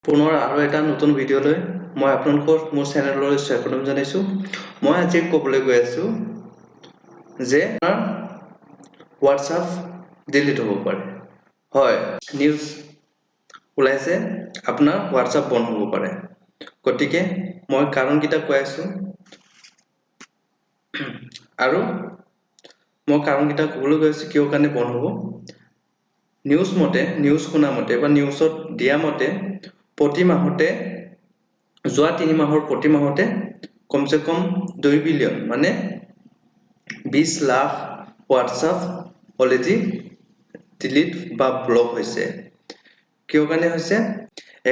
পুনৰ আৰু এটা নতুন ভিডিঅ' লৈ মই আপোনালোকক মোৰ চেনেললৈ স্বাগতম জনাইছো। মই আজি ক'বলৈ গৈ আছো যে WhatsApp ডিলিট হ'ব পাৰে। হয়, নিউজ ওলাইছে আপোনাৰ WhatsApp বন্ধ হ'ব পাৰে। গতিকে মই কাৰণকেইটা কৈ আছো আৰু মই কাৰণকেইটা ক'বলৈ গৈ আছো কিয় কাৰণে বন্ধ হ'ব। নিউজ শুনা মতে বা নিউজত দিয়া মতে প্ৰতি মাহতে যোৱা 3 মাহৰ প্ৰতি মাহতে কমসে কম 2 বিলিয়ন মানে 20 লাখ WhatsApp অলৰেডি ডিলিট বা ব্লক হৈছে। কিয় কাৰণে হৈছে?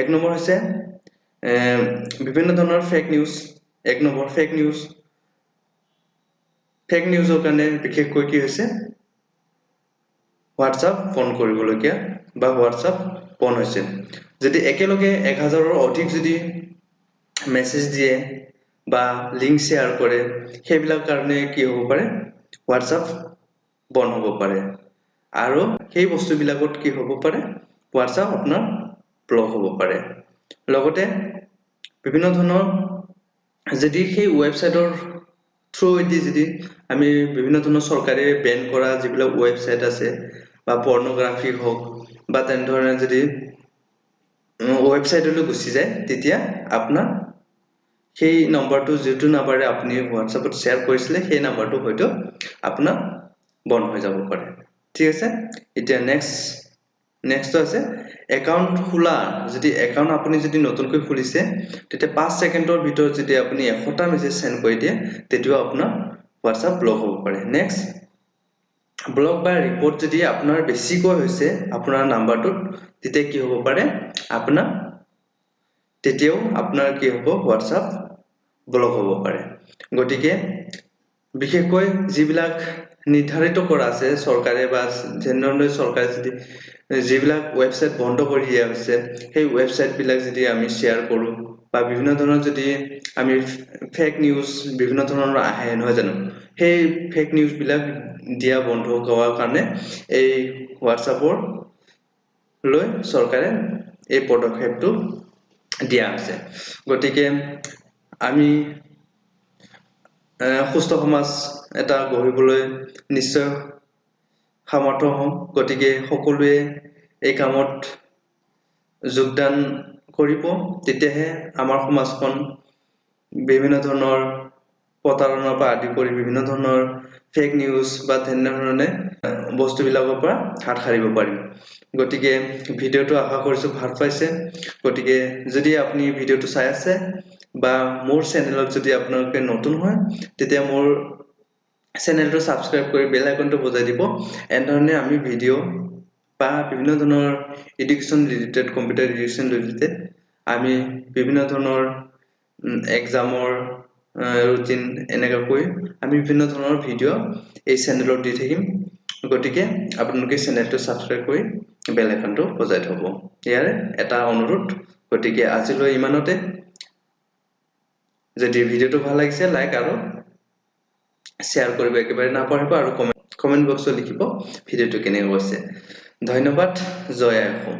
এক নম্বৰ হৈছে বিভিন্ন ধৰণৰ ফেক নিউজ। এক নম্বৰ ফেক নিউজৰ কাৰণে বিশেষকৈ কি হৈছে WhatsApp বন্ধ কৰিবলগীয়া বা WhatsApp বন্ধ হৈছে। যদি একেলগে 1000ৰ অধিক যদি মেসেজ দিয়ে বা লিংক শেয়াৰ কৰে সেইবিলাক কাৰণে কি হ'ব পাৰে WhatsApp বন্ধ হ'ব পাৰে আৰু সেই বস্তুবিলাকত কি হ'ব পাৰে WhatsApp আপোনাৰ ব্লক হ'ব পাৰে। লগতে বিভিন্ন ধৰণৰ যদি সেই ওয়েবসাইটৰ থ্ৰুৱেদি যদি আমি বিভিন্ন ধৰণৰ চৰকাৰে বেন কৰা যিবিলাক ওয়েবসাইট আছে বা পৰ্নোগ্ৰাফি হওক বা তেনে ধৰণে যদি ওয়েবসাইটলৈ গুচি যায় তেতিয়া আপোনাৰ সেই নম্বৰটো যেটো নাম্বাৰে আপুনি WhatsAppত শেয়াৰ কৰিছিলে সেই নম্বৰটো হয়তো আপোনাৰ বন্ধ হৈ যাব পাৰে। ঠিক আছে? এতিয়া নেক্সট আছে একাউন্ট খোলা। যদি একাউন্ট আপুনি যদি নতুনকৈ খুলিছে তেতিয়া 5 সেকেন্ডৰ ভিতৰত যদি আপুনি 100টা মেসেজ সেন্ড কৰি দিয়ে তেতিয়াও আপোনাৰ WhatsApp ব্লক হ'ব পাৰে। নেক্সট ব্লক বা ৰিপোৰ্ট যদি আপোনাৰ বেছিকৈ হৈছে আপোনাৰ নাম্বাৰটোত তেতিয়া কি হ'ব পাৰে তেতিয়াও আপোনাৰ কি হ'ব WhatsApp ব্লক হ'ব পাৰে। গতিকে বিশেষকৈ যিবিলাক নিৰ্ধাৰিত কৰা আছে চৰকাৰে বা যেনেদৰে চৰকাৰে যদি যিবিলাক ওয়েবসাইট বন্ধ কৰি দিয়া হৈছে সেই ওয়েবসাইট বিলাক যদি আমি শেয়াৰ কৰো বা বিভিন্ন ধৰণৰ যদি আমি ফেক নিউজ বিভিন্ন ধৰণৰ আহে নহয় জানো সেই ফেক নিউজ বিলাক দিয়া বন্ধ হোৱাৰ কাৰণে এই WhatsAppৰ লৈ চৰকাৰে এই পদক্ষেপটো দিয়া আছে। গতিকে আমি সুস্থ সমাজ এটা গঢ়িবলৈ নিশ্চয় সামৰ্থ্য হওঁ। গতিকে সকলোৱে এই কামত যোগদান কৰিব তেতিয়াহে আমাৰ সমাজখন বিভিন্ন ধৰণৰ প্ৰতাৰণাৰ পৰা আদি কৰি বিভিন্ন ধৰণৰ ফেক নিউজ বা তেনেধৰণে বস্তুবিলাকৰ পৰা হাত সাৰিব পাৰিম। গতিকে ভিডিওটো আশা কৰিছো ভাল পাইছে। গতিকে যদি আপুনি ভিডিওটো চাই আছে বা মোৰ চেনেলত যদি আপোনালোকে নতুন হয় তেতিয়া মোৰ চেনেলটো সাবস্ক্ৰাইব কৰি বেল আইকনটো বজাই দিব। এনেধৰণে আমি ভিডিও বা বিভিন্ন ধৰণৰ education related computer education related আমি বিভিন্ন ধৰণৰ এক্সামৰ ৰুটিন এনেকৈ আমি বিভিন্ন ধৰণৰ ভিডিও এই চেনেলত দি থাকিম। গতিকে আপোনালোকে চেনেলটো সাবস্ক্ৰাইব কৰি বেল আইকনটো বজাই থব। ইয়াৰে এটা অনুৰোধ। গতিকে আজিলৈ ইমানতে। যদি ভিডিওটো ভাল লাগিছে লাইক আৰু শেয়াৰ কৰিব একেবাৰে নাপাহৰিব আৰু কমেন্ট বক্সত লিখিব ভিডিওটো কেনে হৈছে। ধন্যবাদ। জয় আই অসম।